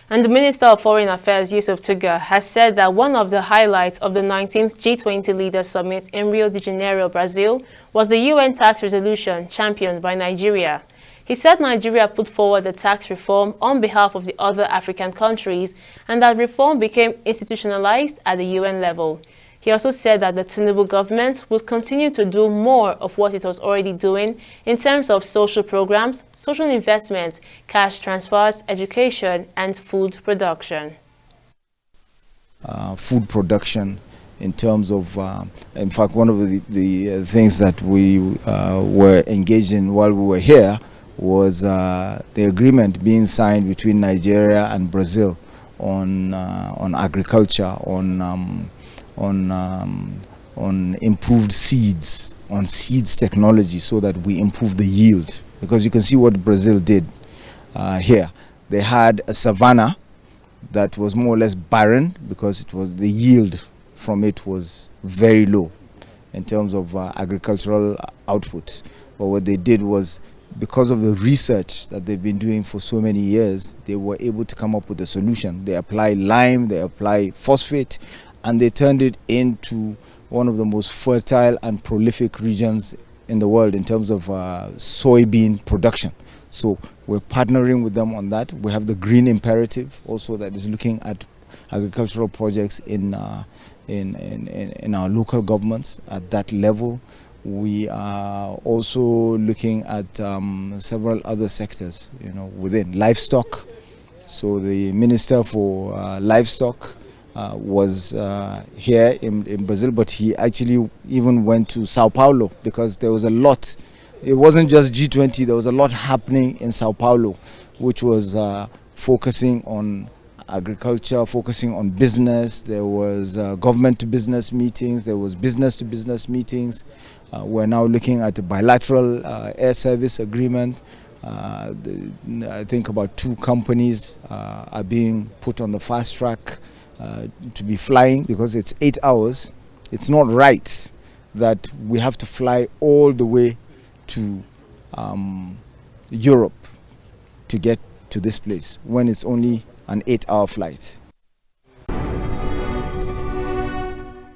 And the Minister of Foreign Affairs, Yusuf Tuga, has said that one of the highlights of the 19th G20 Leaders Summit in Rio de Janeiro, Brazil, was the UN tax resolution championed by Nigeria. He said Nigeria put forward the tax reform on behalf of the other African countries and that reform became institutionalized at the UN level. He also said that the Tinubu government would continue to do more of what it was already doing in terms of social programs, social investment, cash transfers, education, and food production. Food production in terms of, in fact, one of the things that we were engaged in while we were here was the agreement being signed between Nigeria and Brazil on agriculture, on improved seeds, on seeds technology, so that we improve the yield. Because you can see what Brazil did here. They had a savanna that was more or less barren because it was the yield from it was very low in terms of agricultural output. But what they did was, because of the research that they've been doing for so many years, they were able to come up with a solution. They apply lime, they apply phosphate, and they turned it into one of the most fertile and prolific regions in the world in terms of soybean production. So we're partnering with them on that. We have the Green Imperative also that is looking at agricultural projects in our local governments at that level. We are also looking at several other sectors, within livestock. So the Minister for Livestock was here in Brazil, but he actually even went to Sao Paulo because there was a lot. It wasn't just G20, there was a lot happening in Sao Paulo, which was focusing on agriculture, focusing on business. There was government to business meetings, there was business to business meetings. We're now looking at a bilateral air service agreement. I think about 2 companies are being put on the fast track to be flying because it's 8 hours. It's not right that we have to fly all the way to Europe to get to this place when it's only an 8-hour flight.